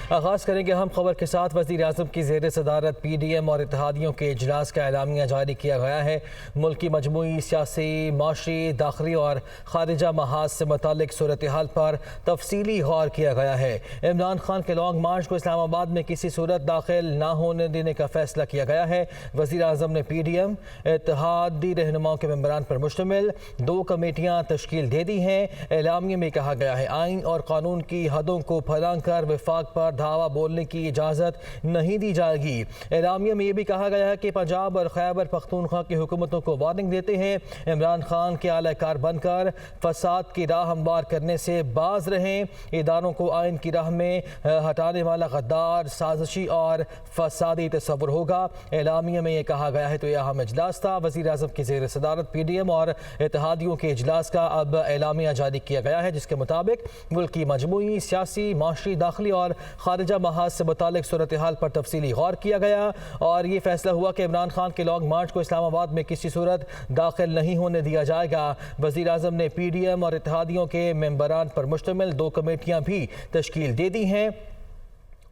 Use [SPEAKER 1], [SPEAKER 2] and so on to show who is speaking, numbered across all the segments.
[SPEAKER 1] आगाज़ करेंगे हम खबर के साथ। वज़ीर आज़म की ज़ेर सदारत PDM और इत्तेहादियों के इजलास का एलामिया जारी किया गया है। मुल्क की मजमूई सियासी, माशी, दाखिली और खारिजा महाज से मुतालिक सूरत हाल पर तफसीली गौर किया गया है। इमरान खान के लॉन्ग मार्च को इस्लामाबाद में किसी सूरत दाखिल न होने देने का फैसला किया गया है। वज़ीर आज़म ने PDM इत्तेहादी रहनुमाओं के मेंबरान पर मुश्तमिल 2 कमेटियाँ तश्कील दे दी हैं। एलामिया में कहा गया है आइन और कानून की हदों को फलांग कर विफाक पर धावा बोलने की इजाज़त नहीं दी जाएगी। एलामिया में यह भी कहा गया है कि पंजाब और खैबर पख्तूनख्वा की हुकूमतों को वार्निंग देते हैं, इमरान खान के आलाकार बनकर फसाद की राह हमवार करने से बाज रहें। इदारों को आइन की राह में हटाने वाला गद्दार, साजिशी और फसादी तस्वुर होगा। एलामिया में यह कहा गया है। तो यह अहम इजलास था। वज़ीर आज़म की ज़ेर सदारत PDM और इत्तेहादियों के इजलास का अब एलामिया जारी किया गया है, जिसके मुताबिक मुल्क की मजमूई सियासी, माशी, दाखिली और खारिजा महाज से मुतालिक सूरत हाल पर तफसीली गौर किया गया और ये फैसला हुआ कि इमरान खान के लॉन्ग मार्च को इस्लामाबाद में किसी सूरत दाखिल नहीं होने दिया जाएगा। वज़ीर आज़म ने PDM और इत्तेहादियों के मेंबरान पर मुश्तमिल 2 कमेटियाँ भी तश्कील दे दी हैं।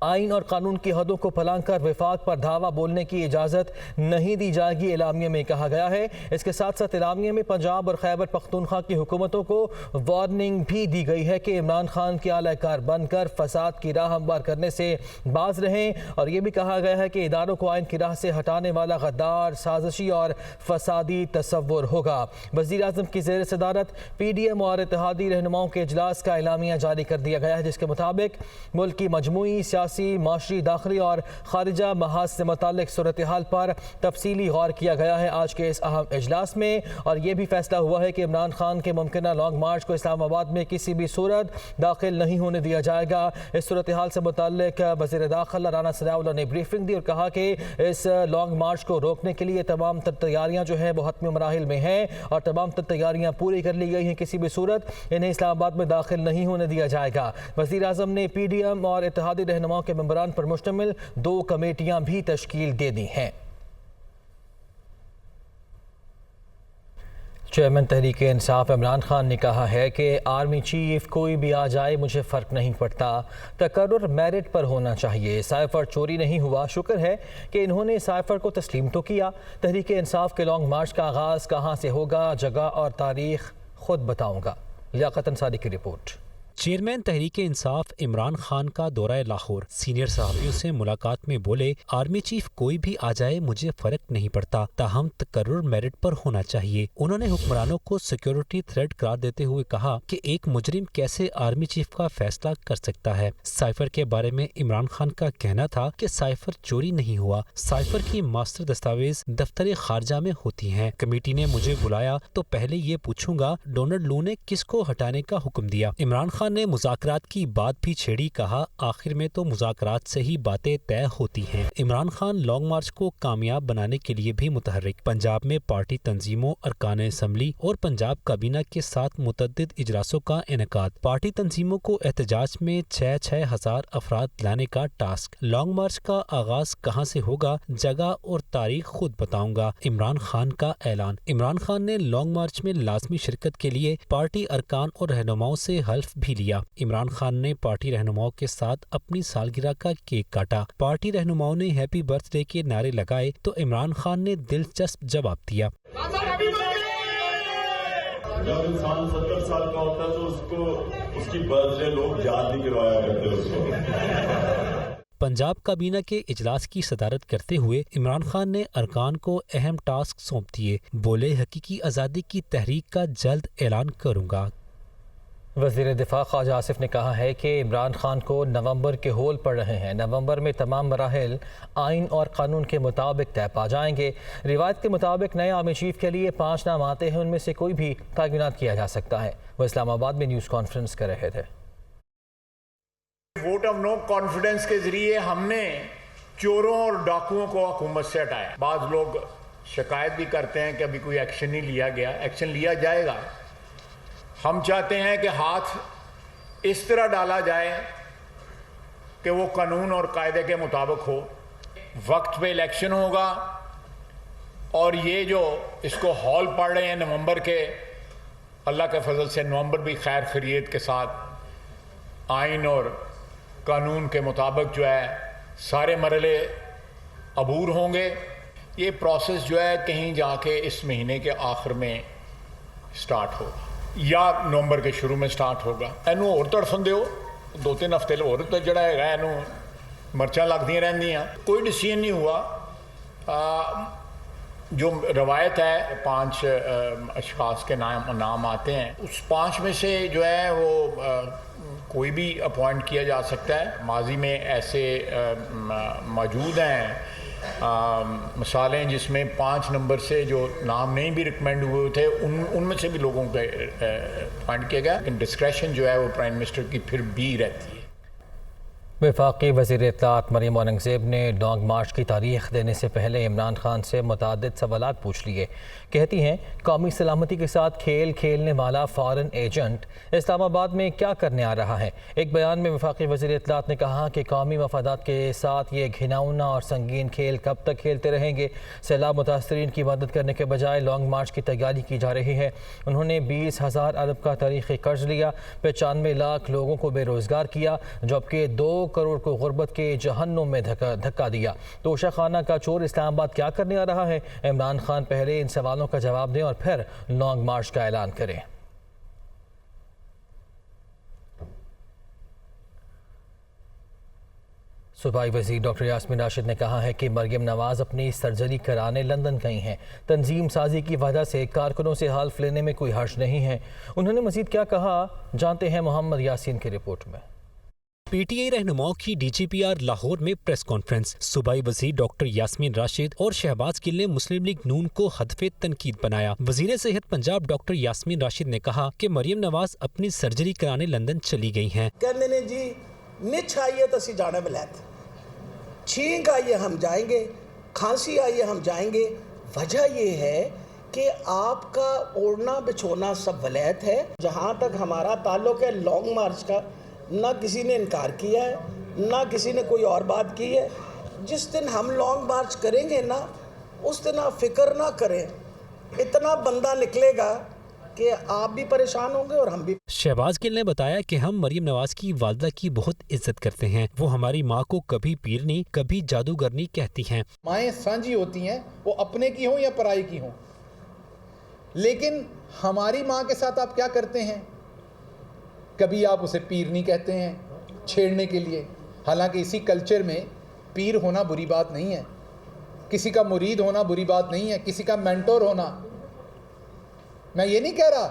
[SPEAKER 1] आइन और कानून की हदों को फलांग कर विफाक पर धावा बोलने की इजाज़त नहीं दी जाएगी, एलामिया में कहा गया है। इसके साथ साथ एलामिया में पंजाब और खैबर पख्तूनख्वा की हुकूमतों को वार्निंग भी दी गई है कि इमरान खान के आलाकार बनकर फसाद की राह हमवार करने से बाज रहें और ये भी कहा गया है कि इदारों को आइन की राह से हटाने वाला गद्दार, साजिशी और फसादी तस्वुर होगा। वज़ीर आज़म की ज़ेर सदारत PDM और इत्तेहादी रहनुमाओं के इजलास का एलामिया जारी कर दिया गया है, जिसके मुताबिक मुल्क की मजमूई सियासी, माशी, दाखिली और खारिजा महाज से मुतालिक सूरत हाल पर तफसीली गौर किया गया है आज के इस अहम इजलास में। और यह भी फैसला हुआ है कि इमरान खान के मुमकिन लॉन्ग मार्च को इस्लामाबाद में किसी भी सूरत दाखिल नहीं होने दिया जाएगा। इस सूरत हाल से मुतालिक वज़ीर दाखिला राना सनाउल्लाह ने ब्रीफिंग दी और कहा कि इस लॉन्ग मार्च को रोकने के लिए तमाम तैयारियाँ जो हैं वो हतमी मराहिल में हैं और तमाम तैयारियाँ पूरी कर ली गई हैं। किसी भी सूरत इन्हें इस्लामाबाद में दाखिल नहीं होने दिया जाएगा। वज़ीर आज़म ने PDM और इत्तेहादी रहनुमाओं के मेंबरान पर मुश्तमिल 2 कमेटियां भी तश्कील दे दी हैं। चेयरमैन तहरीक इंसाफ इमरान खान ने कहा है कि आर्मी चीफ कोई भी आ जाए मुझे फ़र्क नहीं पड़ता, तकर्रुर मेरिट पर होना चाहिए। साइफर चोरी नहीं हुआ, शुक्र है कि इन्होंने साइफर को तस्लीम तो किया। तहरीक इंसाफ के लॉन्ग मार्च का आगाज़ कहाँ से होगा, जगह और तारीख खुद बताऊँगा। लियाकत अंसारी की रिपोर्ट।
[SPEAKER 2] चेयरमैन तहरीक इंसाफ इमरान खान का दौरा लाहौर। सीनियर सहाफ़ियों से मुलाकात में बोले, आर्मी चीफ कोई भी आ जाए मुझे फर्क नहीं पड़ता, ताहम तकर्रुर मेरिट पर होना चाहिए। उन्होंने हुक्मरानों को सिक्योरिटी थ्रेट करार देते हुए कहा कि एक मुजरिम कैसे आर्मी चीफ का फैसला कर सकता है। साइफर के बारे में इमरान खान का कहना था कि साइफर चोरी नहीं हुआ, साइफर की मास्टर दस्तावेज दफ्तर खारजा में होती हैं। कमेटी ने मुझे बुलाया तो पहले ये पूछूंगा डोनाल्ड लू ने किसको हटाने का हुक्म दिया। इमरान खान ने मुज़ाकरात की बात भी छेड़ी, कहा आखिर में तो मुज़ाकरात से ही बातें तय होती हैं। इमरान खान लॉन्ग मार्च को कामयाब बनाने के लिए भी मुतहर्रिक। पंजाब में पार्टी तंजीमों, अरकान असम्बली और पंजाब काबीना के साथ मुतअद्दिद इजलासों का इनेकाद। पार्टी तंजीमों को एहतजाज में 6-6 हज़ार अफराद लाने का टास्क। लॉन्ग मार्च का आगाज कहाँ से होगा, जगह और तारीख खुद बताऊंगा, इमरान खान का ऐलान। इमरान खान ने लॉन्ग मार्च में लाजमी शिरकत के लिए पार्टी अरकान और रहनुमाओं से हल्फ भी लिया। इमरान खान ने पार्टी रहनुमाओं के साथ अपनी सालगिरह का केक काटा। पार्टी रहनुमाओं ने हैप्पी बर्थडे के नारे लगाए तो इमरान खान ने दिलचस्प जवाब दिया।
[SPEAKER 3] जब इंसान 70 साल का होता है तो उसको उसकी बर्थडे लोग याद नहीं करवाया करते उसको।
[SPEAKER 2] पंजाब काबीना के इजलास की सदारत करते हुए इमरान खान ने अरकान को अहम टास्क सौंप दिए। बोले, हकीकी आज़ादी की तहरीक का जल्द ऐलान करूंगा।
[SPEAKER 1] वज़ीर दिफा ख्वाजा आसिफ ने कहा है कि इमरान खान को नवंबर के होल पड़ रहे हैं। नवंबर में तमाम मराहिल आइन और कानून के मुताबिक तय पा जाएंगे। रिवायत के मुताबिक नए आर्मी चीफ के लिए 5 नाम आते हैं, उनमें से कोई भी तैनात किया जा सकता है। वह इस्लामाबाद में न्यूज़ कॉन्फ्रेंस कर रहे थे।
[SPEAKER 4] वोट ऑफ नो कॉन्फिडेंस के जरिए हमने चोरों और डाकुओं को हुकूमत से हटाया। बाज़ लोग शिकायत भी करते हैं कि अभी कोई एक्शन नहीं लिया गया। एक्शन लिया जाएगा। हम चाहते हैं कि हाथ इस तरह डाला जाए कि वो कानून और कायदे के मुताबिक हो। वक्त पे इलेक्शन होगा और ये जो इसको हॉल पड़ रहे हैं नवंबर के, अल्लाह के फजल से नवंबर भी खैर खैरियत के साथ आइन और कानून के मुताबिक जो है सारे मरहले अबूर होंगे। ये प्रोसेस जो है कहीं जाके इस महीने के आखिर में स्टार्ट होगा या नवंबर के शुरू में स्टार्ट होगा। एनू और तड़फन दो 2-3 हफ्ते होर तो जड़ा है एनू मर्चा लगदियां रहंदियां। कोई डिसीजन नहीं हुआ। जो रवायत है 5 अशखास के नाम आते हैं, उस 5 में से जो है वो कोई भी अपॉइंट किया जा सकता है। माजी में ऐसे मौजूद हैं मिसालें जिसमें 5 नंबर से जो नाम नहीं भी रिकमेंड हुए थे उनमें से भी लोगों को अपॉइंट किया गया, लेकिन डिस्क्रेशन जो है वो प्राइम मिनिस्टर की फिर भी रहती है।
[SPEAKER 1] वफाकी वज़ीर इत्तलात मरियम औरंगज़ेब ने लॉन्ग मार्च की तारीख देने से पहले इमरान खान से मुतअद्दिद सवालात पूछ लिए। कहती हैं, कौमी सलामती के साथ खेल खेलने वाला फ़ॉरेन एजेंट इस्लामाबाद में क्या करने आ रहा है। एक बयान में वफाकी वज़ीर इत्तलात ने कहा कि कौमी मफादात के साथ ये घिनौना और संगीन खेल कब तक खेलते रहेंगे। सैलाब मुतासरीन की मदद करने के बजाय लॉन्ग मार्च की तैयारी की जा रही है। उन्होंने 20,000 अरब का तारीख़ी कर्ज लिया, 95 लाख लोगों को बेरोज़गार किया, जबकि 2 करोड़ को गुर्बत के जहन्नुम में धक्का दिया। तोशा खाना का चोर इस्लामाबाद क्या करने आ रहा है। इमरान खान पहले इन सवालों का जवाब दें और फिर लॉन्ग मार्च का ऐलान करें। सूबाई वज़ीर डॉक्टर यास्मीन राशिद ने कहा है कि मरियम नवाज अपनी सर्जरी कराने लंदन गई हैं। तंजीम साजी की वजह से कारकुनों से हाल्फ लेने में कोई हर्ज नहीं है। उन्होंने मजीद क्या कहा, जानते हैं मोहम्मद यासीन की रिपोर्ट में।
[SPEAKER 2] पीटीआई रहनुमाओं की डीजीपीआर लाहौर में प्रेस कॉन्फ्रेंस। सूबाई वज़ीर डॉक्टर यास्मीन राशिद और शहबाज गिल ने मुस्लिम लीग नून को हदफे तनकीद बनाया। वज़ीर सेहत पंजाब डॉक्टर यास्मीन राशिद ने कहा कि मरियम नवाज अपनी सर्जरी कराने लंदन चली गई हैं।
[SPEAKER 5] कहने ने जी निच आई है तो असी जाना वलैत, छींक आई है हम जाएंगे, खांसी आई है हम जाएंगे। वजह ये है कि आपका ओढ़ना बिछोना सब वलैत है। जहाँ तक हमारा ताल्लुक है लॉन्ग मार्च का, ना किसी ने इनकार किया है ना किसी ने कोई और बात की है। जिस दिन हम लॉन्ग मार्च करेंगे ना, उस दिन आप फिक्र ना करें, इतना बंदा निकलेगा कि आप भी परेशान होंगे और हम भी।
[SPEAKER 2] शहबाज गिल ने बताया कि हम मरियम नवाज की वालदा की बहुत इज्जत करते हैं। वो हमारी माँ को कभी पीरनी कभी जादूगरनी कहती हैं।
[SPEAKER 6] माएँ साझी होती हैं, वो अपने की हों या पराई की हों, लेकिन हमारी माँ के साथ आप क्या करते हैं, कभी आप उसे पीरनी कहते हैं छेड़ने के लिए। हालांकि इसी कल्चर में पीर होना बुरी बात नहीं है, किसी का मुरीद होना बुरी बात नहीं है, किसी का मेंटोर होना। मैं ये नहीं कह रहा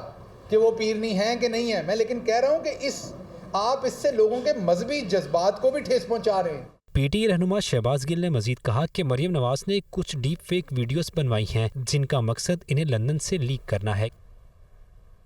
[SPEAKER 6] कि वो पीरनी हैं कि नहीं है, मैं लेकिन कह रहा हूँ कि आप इससे लोगों के मजहबी जज्बात को भी ठेस पहुँचा रहे हैं।
[SPEAKER 2] पीटीआई रहनुमा शहबाज गिल ने मजीद कहा कि मरियम नवाज ने कुछ डीप फेक वीडियोस बनवाई हैं जिनका मकसद इन्हें लंदन से लीक करना है।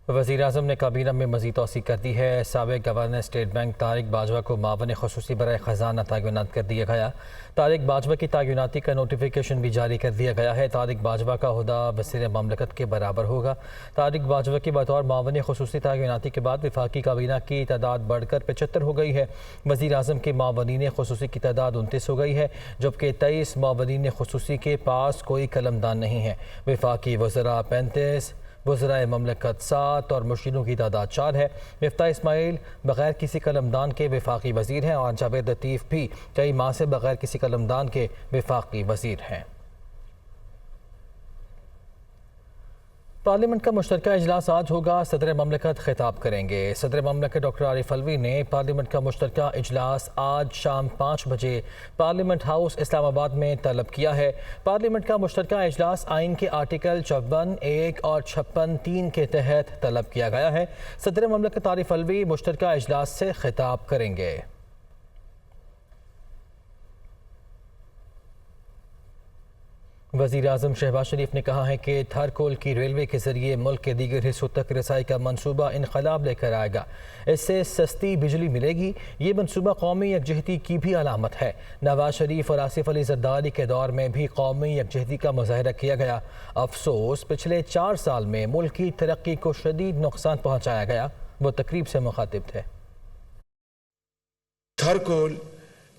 [SPEAKER 1] वज़ीर-ए-आज़म ने काबीना में मज़ीद तौसीक़ कर दी है। साबिक़ governor state bank Tariq Bajwa को मावन ख़ुसूसी बराए ख़जाना तैनात कर दिया गया। तारिक बाजवा की तैनाती का नोटिफिकेशन भी जारी कर दिया गया है। तारिक बाजवा का ओहदा वज़ीर ममलकत के बराबर होगा। तारिक बाजवा की बतौर मावन ख़ुसूसी तैनाती के बाद वफाकी काबीना की तादाद बढ़कर 75 हो गई है। वज़ीर-ए-आज़म के मावनीन ख़ुसूसी की तादाद 29 हो गई है, जबकि 23 मावनीन ख़ुसूसी के पास कोई कलमदान नहीं है। वफाकी वज़रा 35, वज़राए ममलकत 7 और मुशीरों की तादाद 4 है। मिफ्ता इस्माइल बग़ैर किसी कलमदान के वफाकी वज़ीर हैं और जावेद लतीफ़ भी कई माह से बग़ैर किसी कलमदान के वफाकी वज़ीर हैं। पार्लियामेंट का मुश्तरका इजलास आज होगा। सदर ममलकत खिताब करेंगे। सदर ममलकत डॉक्टर आरिफ अलवी ने पार्लियामेंट का मुश्तरका इजलास आज शाम 5 बजे पार्लियामेंट हाउस इस्लामाबाद में तलब किया है। पार्लियामेंट का मुश्तरका इजलास आइन के आर्टिकल 54(1) और 56(3) के तहत तलब किया गया है। सदर ममलकत आरिफ अलवी मुश्तरका इजलास से खिताब करेंगे। वज़ीर-ए-आज़म शहबाज शरीफ ने कहा है कि थारकोल की रेलवे के ज़रिए मुल्क के दीगर हिस्सों तक रसाई का मनसूबा इनकलाब लेकर आएगा। इससे सस्ती बिजली मिलेगी। ये मनसूबा कौमी यकजहती की भी अलामत है। नवाज शरीफ और आसिफ अली ज़रदारी के दौर में भी कौमी यकजहती का मुज़ाहरा किया गया। अफसोस पिछले 4 साल में मुल्क की तरक्की को शदीद नुकसान पहुँचाया गया। वो तकरीब से मुखातिब थे।
[SPEAKER 7] थारकोल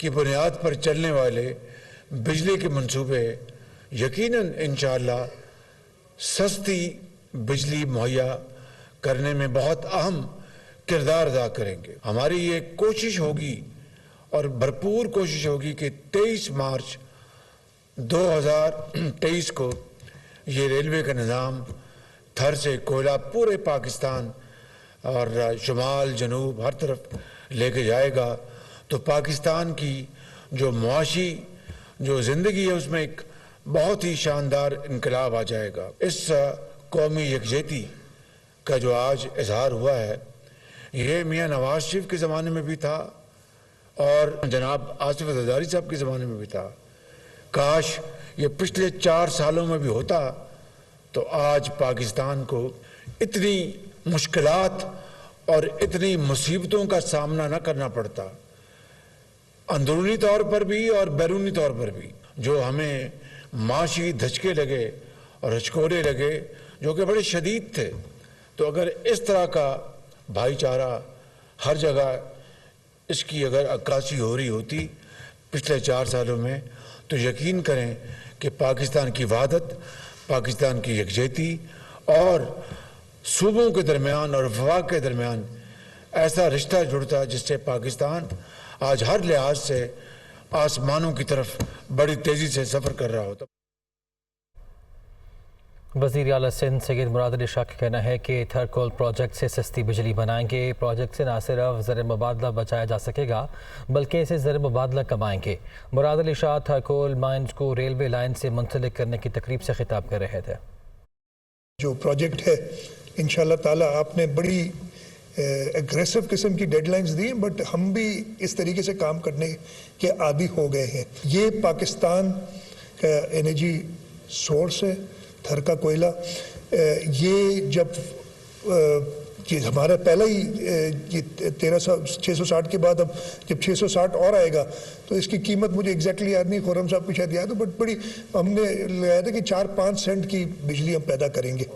[SPEAKER 7] की बुनियाद पर चलने वाले बिजली के मनसूबे यकीनन इंशाअल्लाह सस्ती बिजली मुहैया करने में बहुत अहम किरदार अदा करेंगे। हमारी ये कोशिश होगी और भरपूर कोशिश होगी कि 23 मार्च 2023 को ये रेलवे का निज़ाम थर से कोयला पूरे पाकिस्तान और शुमाल जनूब हर तरफ लेके जाएगा, तो पाकिस्तान की जो मुआशी जो ज़िंदगी है उसमें एक बहुत ही शानदार इनकलाब आ जाएगा। इस कौमी यकजहती का जो आज इजहार हुआ है, ये मियाँ नवाज शरीफ के ज़माने में भी था और जनाब आसिफ ज़रदारी साहब के ज़माने में भी था। काश ये पिछले 4 सालों में भी होता तो आज पाकिस्तान को इतनी मुश्किलात और इतनी मुसीबतों का सामना न करना पड़ता, अंदरूनी तौर पर भी और बैरूनी तौर पर भी। जो हमें माशी धचके लगे और हचकोरे लगे जो कि बड़े शदीद थे, तो अगर इस तरह का भाईचारा हर जगह इसकी अगर अक्कासी हो रही होती पिछले 4 सालों में, तो यकीन करें कि पाकिस्तान की वहादत, पाकिस्तान की यकजहती और सूबों के दरमियान और वफाक के दरमियान ऐसा रिश्ता जुड़ता जिससे पाकिस्तान आज हर लिहाज से आसमानों की तरफ बड़ी तेज़ी से सफ़र कर रहा होता।
[SPEAKER 1] वज़ीर आला सिंध सैयद मुराद अली शाह का कहना है कि थरकोल प्रोजेक्ट से सस्ती बिजली बनाएंगे। प्रोजेक्ट से न सिर्फ ज़र मुबादला बचाया जा सकेगा बल्कि इसे ज़र मुबादला कमाएंगे। मुराद अली शाह थरकोल माइंस को रेलवे लाइन से मुंसलिक करने की तकरीब से खिताब कर रहे थे।
[SPEAKER 8] जो प्रोजेक्ट है इंशाल्लाह ताला आपने बड़ी एग्रेसिव किस्म की डेडलाइंस दी, बट हम भी इस तरीके से काम करने के आदी हो गए हैं। ये पाकिस्तान का एनर्जी सोर्स है, थर का कोयला। ये जब ये हमारा पहला ही ये 660 के बाद अब जब 660 और आएगा तो इसकी कीमत मुझे एग्जैक्टली याद नहीं, खुर्रम साहब को शायद याद हो, बट बड़ी हमने लगाया था कि 4-5 सेंट की बिजली हम पैदा करेंगे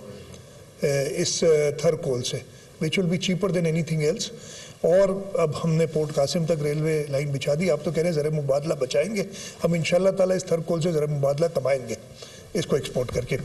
[SPEAKER 8] इस थर कोल से, which will be cheaper than anything else. और अब हमने पोर्ट कासिम तक रेलवे लाइन बिछा दी। आप तो कह रहे हैं ज़र मुबादला बचाएंगे, हम इंशाल्लाह ताला इस थर कोल से ज़र मुबादला कमाएंगे इसको एक्सपोर्ट करके।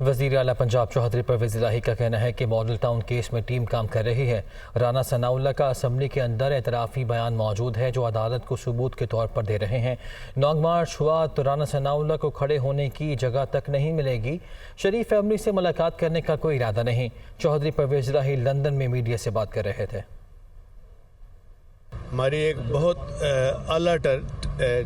[SPEAKER 1] वज़ीर आला पंजाब चौधरी परवेज़ इलाही का कहना है कि मॉडल टाउन केस में टीम काम कर रही है। राना सनाउल्लाह का असम्बली के अंदर एतराफ़ी बयान मौजूद है जो अदालत को सबूत के तौर पर दे रहे हैं। लॉन्ग मार्च हुआ तो राना सनाउल्लाह को खड़े होने की जगह तक नहीं मिलेगी। शरीफ फैमिली से मुलाकात करने का कोई इरादा नहीं। चौधरी परवेज़ इलाही लंदन में मीडिया से बात कर रहे थे।
[SPEAKER 9] हमारी एक बहुत अलर्ट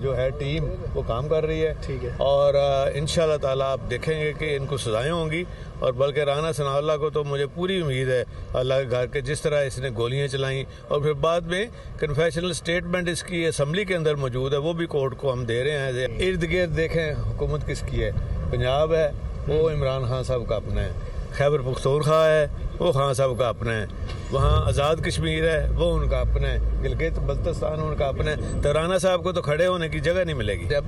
[SPEAKER 9] जो है टीम वो काम कर रही है, ठीक है, और इंशाल्लाह ताला आप देखेंगे कि इनको सजाएं होंगी। और बल्कि राना सनाउल्लाह को तो मुझे पूरी उम्मीद है अल्लाह के घर के, जिस तरह इसने गोलियां चलाई और फिर बाद में कन्फेशनल स्टेटमेंट इसकी असम्बली के अंदर मौजूद है, वो भी कोर्ट को हम दे रहे हैं। इर्द गिर्द देखें हुकूमत किसकी है, पंजाब है वो इमरान खान साहब का अपना है, खैबर पख्तूनख्वा है वो खान साहब का अपना है, वहाँ आज़ाद कश्मीर है वो उनका अपना है, गिलगित बल्तिस्तान उनका अपना है। तो राना साहब को तो खड़े होने की जगह नहीं मिलेगी। जब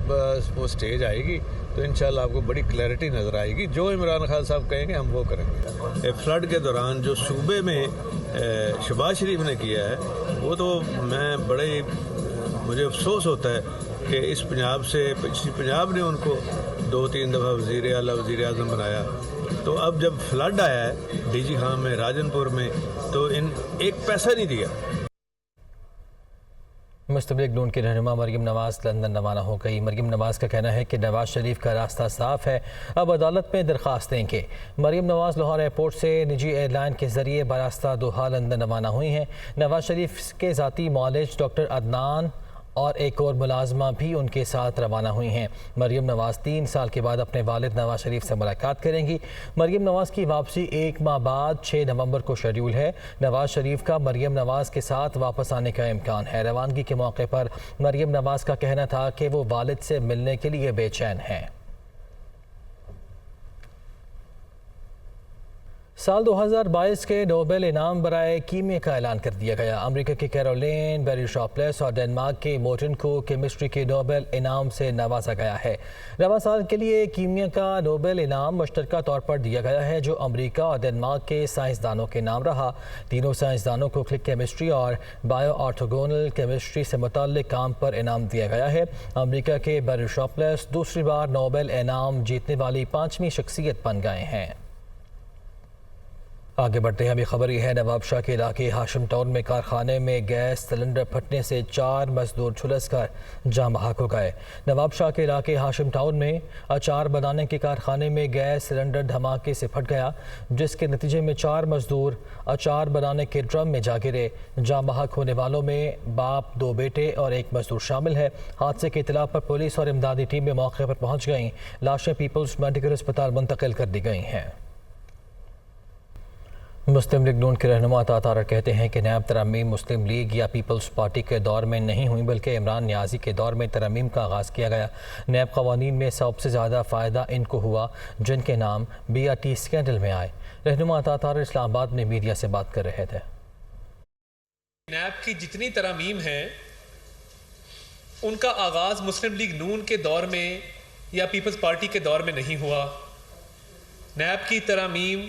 [SPEAKER 9] वो स्टेज आएगी तो इंशाल्लाह आपको बड़ी क्लैरिटी नज़र आएगी। जो इमरान खान साहब कहेंगे हम वो करेंगे। फ्लड के दौरान जो सूबे में शहबाज शरीफ ने किया है वो तो मैं बड़े मुझे अफसोस होता है कि इस पंजाब से पंजाब ने उनको 2-3 दफ़ा वज़ीर आला वज़ीर आज़म बनाया। तो अब जब फ्लड आया है डीजी खान में, राजनपुर में, तो इन एक पैसा नहीं दिया।
[SPEAKER 1] मुस्तबिक नून की रहनुमा मरियम नवाज़ लंदन रवाना हो गई। मरियम नवाज़ का कहना है कि नवाज़ शरीफ का रास्ता साफ है, अब अदालत में दरख्वास्त देंगे। मरियम नवाज़ लाहौर एयरपोर्ट से निजी एयरलाइन के जरिए बरास्ता दोहा लंदन रवाना हुई हैं। नवाज़ शरीफ के ज़ाती मौलिज डॉक्टर अदनान और एक और मुलाजमा भी उनके साथ रवाना हुई हैं। मरियम नवाज़ 3 साल के बाद अपने वालिद नवाज़ शरीफ से मुलाकात करेंगी। मरियम नवाज़ की वापसी 1 माह बाद 6 नवंबर को शेड्यूल है। नवाज़ शरीफ का मरियम नवाज़ के साथ वापस आने का इम्कान है। रवानगी के मौके पर मरियम नवाज़ का कहना था कि वो वालिद से मिलने के लिए बेचैन हैं। साल 2022 के नोबेल इनाम बराए कीमिया का ऐलान कर दिया गया। अमेरिका के कैरोलिन बेरी शॉपलेस और डेनमार्क के मोर्टन को केमिस्ट्री के नोबेल इनाम से नवाजा गया है। रवा साल के लिए कीमिया का नोबेल इनाम मुश्तरका तौर पर दिया गया है जो अमेरिका और डेनमार्क के साइंसदानों के नाम रहा। तीनों साइंसदानों को क्लिक केमिस्ट्री और बायो ऑर्थोगोनल केमिस्ट्री से मुताल्लिक काम पर इनाम दिया गया है। अमेरिका के बेरी शॉपलेस दूसरी बार नोबेल इनाम जीतने वाली 5वीं शख्सियत बन गए हैं। आगे बढ़ते हैं। अभी खबर यह है, नवाबशाह के इलाके हाशिम टाउन में कारखाने में गैस सिलेंडर फटने से 4 मजदूर झुलसकर जाँ बहक हो गए। नवाबशाह के इलाके हाशिम टाउन में अचार बनाने के कारखाने में गैस सिलेंडर धमाके से फट गया, जिसके नतीजे में 4 मजदूर अचार बनाने के ड्रम में जा गिरे। जाँ बहक होने वालों में बाप, 2 बेटे और 1 मजदूर शामिल है। हादसे की इत्तला पर पुलिस और इमदादी टीमें मौके पर पहुँच गईं। लाशें पीपल्स मेडिकल अस्पताल मुंतकिल कर दी गई हैं। मुस्लिम लीग नून के रहनुमा तातार कहते हैं कि नैब तरमीम मुस्लिम लीग या पीपल्स पार्टी के दौर में नहीं हुई, बल्कि इमरान नियाजी के दौर में तरमीम का आगाज़ किया गया। नैब कवानीन में सबसे ज़्यादा फ़ायदा इनको हुआ जिनके नाम BRT स्कैंडल में आए। रहनुमा तातार इस्लामाबाद में मीडिया से बात कर रहे थे।
[SPEAKER 10] नैब की जितनी तरमीम हैं उनका आगाज़ मुस्लिम लीग नून के दौर में या पीपल्स पार्टी के दौर में नहीं हुआ। नैब की तरमीम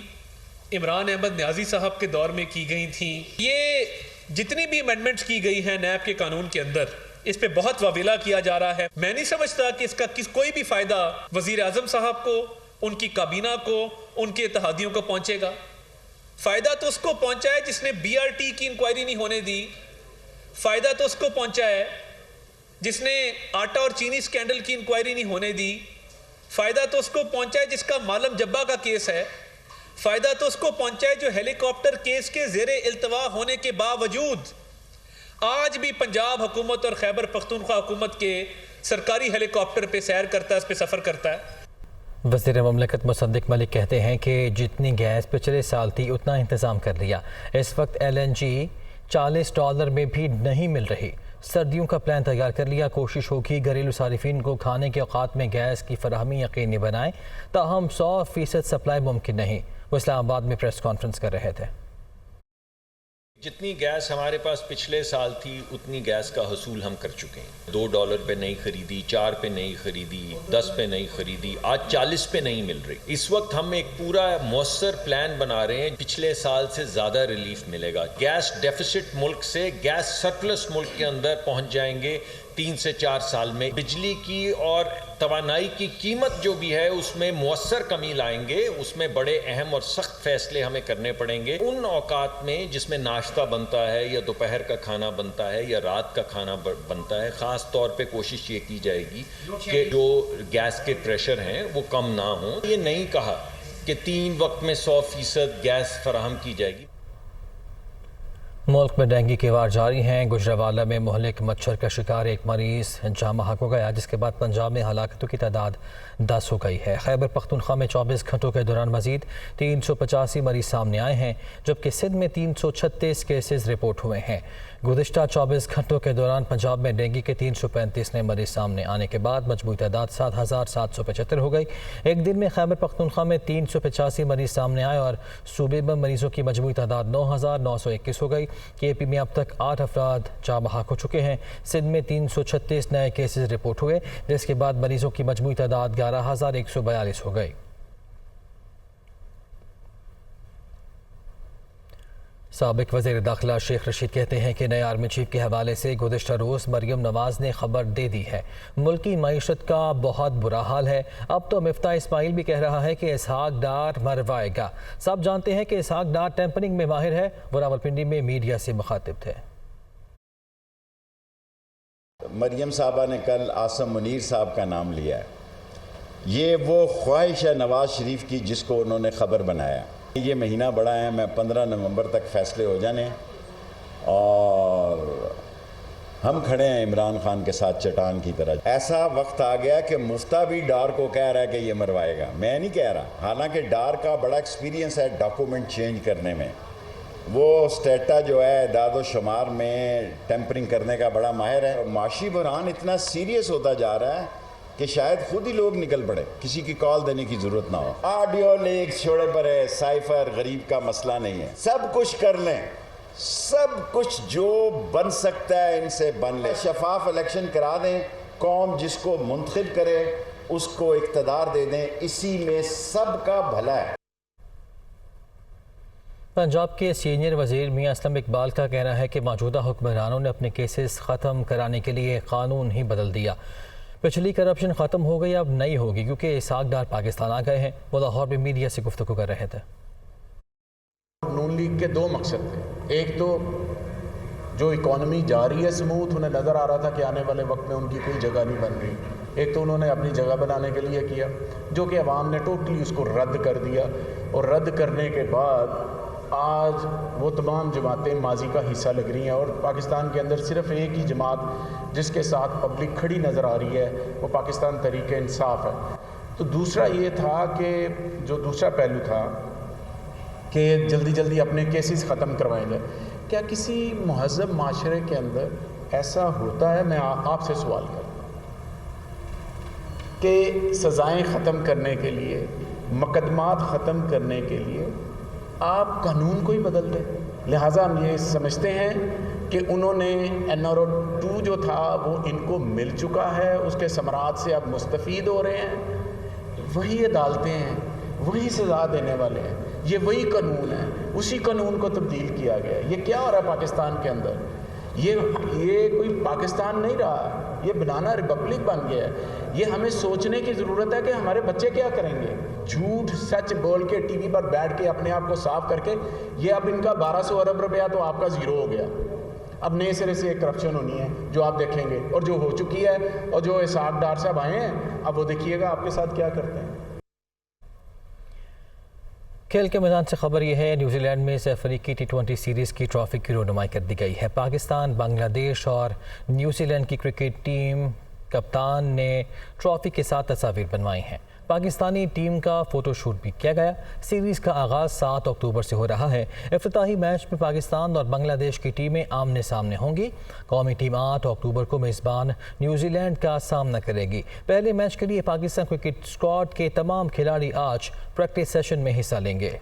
[SPEAKER 10] इमरान अहमद न्याजी साहब के दौर में की गई थी। ये जितनी भी अमेंडमेंट्स की गई हैं नैब के कानून के अंदर, इस पे बहुत वाविला किया जा रहा है। मैं नहीं समझता कि इसका कोई भी फ़ायदा वज़ीर आज़म साहब को, उनकी काबीना को, उनके इत्तेहादियों को पहुँचेगा। फ़ायदा तो उसको पहुँचा है जिसने BRT की इंक्वायरी नहीं होने दी। फ़ायदा तो उसको पहुँचा है जिसने आटा और चीनी स्कैंडल की इंक्वायरी नहीं होने दी। फ़ायदा तो उसको पहुँचा है जिसका मालम जब्बा का केस है। फ़ायदा तो उसको पहुंचा है जो हेलीकॉप्टर केस के ज़ेरे इल्तवा होने के बावजूद आज भी पंजाब हुकूमत और खैबर पख्तूनख्वा हुकूमत के सरकारी हेलीकॉप्टर पे सैर करता है, इस पे सफ़र करता है।
[SPEAKER 1] वज़ीर ममलकत मुसद्दिक मलिक कहते हैं कि जितनी गैस पिछले साल थी उतना इंतज़ाम कर लिया। इस वक्त LNG $40 में भी नहीं मिल रही। सर्दियों का प्लान तैयार कर लिया। कोशिश होगी घरेलू सारिफिन को खाने के औकात में गैस की फराहमी यकीनी बनाएं, ताहम 100% सप्लाई मुमकिन नहीं। वो इस्लामाबाद में प्रेस कॉन्फ्रेंस कर रहे थे।
[SPEAKER 11] जितनी गैस हमारे पास पिछले साल थी उतनी गैस का हसूल हम कर चुके हैं। $2 पे नहीं खरीदी, 4 पे नहीं खरीदी, 10 पे नहीं खरीदी, आज 40 पे नहीं मिल रही। इस वक्त हम एक पूरा मौसर प्लान बना रहे हैं। पिछले साल से ज़्यादा रिलीफ मिलेगा। गैस डेफिसिट मुल्क से गैस सरप्लस मुल्क के अंदर पहुंच जाएंगे 3 से 4 साल में। बिजली की और तवानाई की कीमत जो भी है उसमें मुअस्सर कमी लाएंगे। उसमें बड़े अहम और सख्त फैसले हमें करने पड़ेंगे। उन औकात में जिसमें नाश्ता बनता है या दोपहर का खाना बनता है या रात का खाना बनता है, ख़ास तौर पे कोशिश ये की जाएगी कि जो गैस के प्रेशर हैं वो कम ना हो। ये नहीं कहा कि 3 वक्त में 100% गैस फराहम की जाएगी।
[SPEAKER 1] मुल्क में डेंगू के वार जारी हैं। गुजरावाला में मुहलिक मच्छर का शिकार एक मरीज जाँ बहक हो गया, जिसके बाद पंजाब में हलाकतों की तादाद 10 हो गई है। खैबर पख्तूनख्वा में 24 घंटों के दौरान मजीद 385 मरीज सामने आए हैं, जबकि सिंध में 336 केसेस रिपोर्ट हुए हैं। गुज़िश्ता 24 घंटों के दौरान पंजाब में डेंगू के 335 नए मरीज सामने आने के बाद मजमूई तादाद 7775 हो गई। एक दिन में खैबर पख्तूनख्वा में 385 मरीज सामने आए और सूबे में मरीजों की मजमूई तादाद 9921 हो गई। KP में अब तक 8 अफराद जाँ बहक हो चुके हैं। सिंध में 336 नए केसेस रिपोर्ट हुए, जिसके बाद मरीजों की मजमूई तादाद 11142 हो गई। साबिक वज़ीर दाखिला शेख रशीद कहते हैं कि नए आर्मी चीफ के हवाले से गुज़िश्ता रोज़ मरियम नवाज ने खबर दे दी है। मुल्की मईशत का बहुत बुरा हाल है। अब तो मिफ्ता इस्माइल भी कह रहा है कि इसहाक डार मरवाएगा। सब जानते हैं कि इसहाक डार टेम्परिंग में माहिर है। वो रावलपिंडी में मीडिया से मुखातिब थे।
[SPEAKER 12] मरियम साहबा ने कल आसम मुनीर साहब का नाम लिया है। ये वो ख्वाहिश है नवाज शरीफ की जिसको उन्होंने खबर बनाया। ये महीना बड़ा है, मैं 15 नवंबर तक फैसले हो जाने और हम खड़े हैं इमरान खान के साथ चट्टान की तरह। ऐसा वक्त आ गया कि मुफ्ता भी डार को कह रहा है कि ये मरवाएगा, मैं नहीं कह रहा। हालांकि डार का बड़ा एक्सपीरियंस है डॉक्यूमेंट चेंज करने में। वो स्टेटा जो है दादो शुमार में टेम्परिंग करने का बड़ा माहिर है। माशी बुरहान इतना सीरियस होता जा रहा है कि शायद खुद ही लोग निकल पड़े, किसी की कॉल देने की जरूरत ना हो। ऑडियो लीक्स छोड़े पड़े, साइफर गरीब का मसला नहीं है। सब कुछ कर लें, सब कुछ जो बन सकता है इनसे बन ले। शफाफ इलेक्शन करा दें, कौम जिसको मुंतखब करे उसको इख्तिदार दे दें, इसी में सबका भला है।
[SPEAKER 1] पंजाब के सीनियर वज़ीर मियां असलम इकबाल का कहना है कि मौजूदा हुक्मरानों ने अपने केसेस ख़त्म कराने के लिए कानून ही बदल दिया। पिछली करप्शन ख़त्म हो गई, अब नहीं होगी, क्योंकि इसहाक डार पाकिस्तान आ गए हैं। वो लाहौर में मीडिया से गुफ्तगू कर रहे थे।
[SPEAKER 6] उनके दो मकसद थे। एक तो जो इकॉनमी जा रही है स्मूथ, उन्हें नज़र आ रहा था कि आने वाले वक्त में उनकी कोई जगह नहीं बन रही। एक तो उन्होंने अपनी जगह बनाने के लिए किया, जो कि अवाम ने टोटली उसको रद्द कर दिया। और रद्द करने के बाद आज वो तमाम जमातें माजी का हिस्सा लग रही हैं और पाकिस्तान के अंदर सिर्फ एक ही जमात जिसके साथ पब्लिक खड़ी नज़र आ रही है, वो पाकिस्तान तहरीक इंसाफ है। तो दूसरा ये था कि जो दूसरा पहलू था कि जल्दी जल्दी अपने केसेस ख़त्म करवाए जाए। क्या किसी महज़ब माशरे के अंदर ऐसा होता है? मैं आपसे सवाल करता हूँ कि सज़ाएँ ख़त्म करने के लिए, मुकदमात ख़त्म करने के लिए आप कानून को ही बदल दें। लिहाजा हम ये समझते हैं कि उन्होंने NRO 2 जो था वो इनको मिल चुका है, उसके समरात से अब मुस्तफ़ीद हो रहे हैं। वही अदालतें हैं, वही सज़ा देने वाले हैं, ये वही कानून है, उसी कानून को तब्दील किया गया है। ये क्या हो रहा है पाकिस्तान के अंदर? ये कोई पाकिस्तान नहीं रहा, ये बनाना रिपब्लिक बन गया है। ये हमें सोचने की ज़रूरत है कि हमारे बच्चे क्या करेंगे। झूठ सच बोल के टीवी पर बैठ के अपने आप को साफ करके ये अब इनका 1200 अरब रुपया तो आपका ज़ीरो हो गया। अब नए सिरे से एक करप्शन होनी है जो आप देखेंगे, और जो हो चुकी है, और जो इसहाक डार साहब आए हैं, अब वो देखिएगा आपके साथ क्या करते हैं।
[SPEAKER 1] खेल के मैदान से खबर यह है, न्यूजीलैंड में से अफ्रीकी T20 सीरीज़ की ट्रॉफी की रोनुमाई कर दी गई है। पाकिस्तान, बांग्लादेश और न्यूजीलैंड की क्रिकेट टीम कप्तान ने ट्रॉफी के साथ तस्वीर बनवाई हैं। पाकिस्तानी टीम का फ़ोटोशूट भी किया गया। सीरीज़ का आगाज़ 7 अक्टूबर से हो रहा है। इफ्तिताही मैच में पाकिस्तान और बांग्लादेश की टीमें आमने सामने होंगी। कौमी टीम 8 अक्टूबर को मेज़बान न्यूजीलैंड का सामना करेगी। पहले मैच के लिए पाकिस्तान क्रिकेट स्क्वाड के तमाम खिलाड़ी आज प्रैक्टिस सेशन में हिस्सा लेंगे।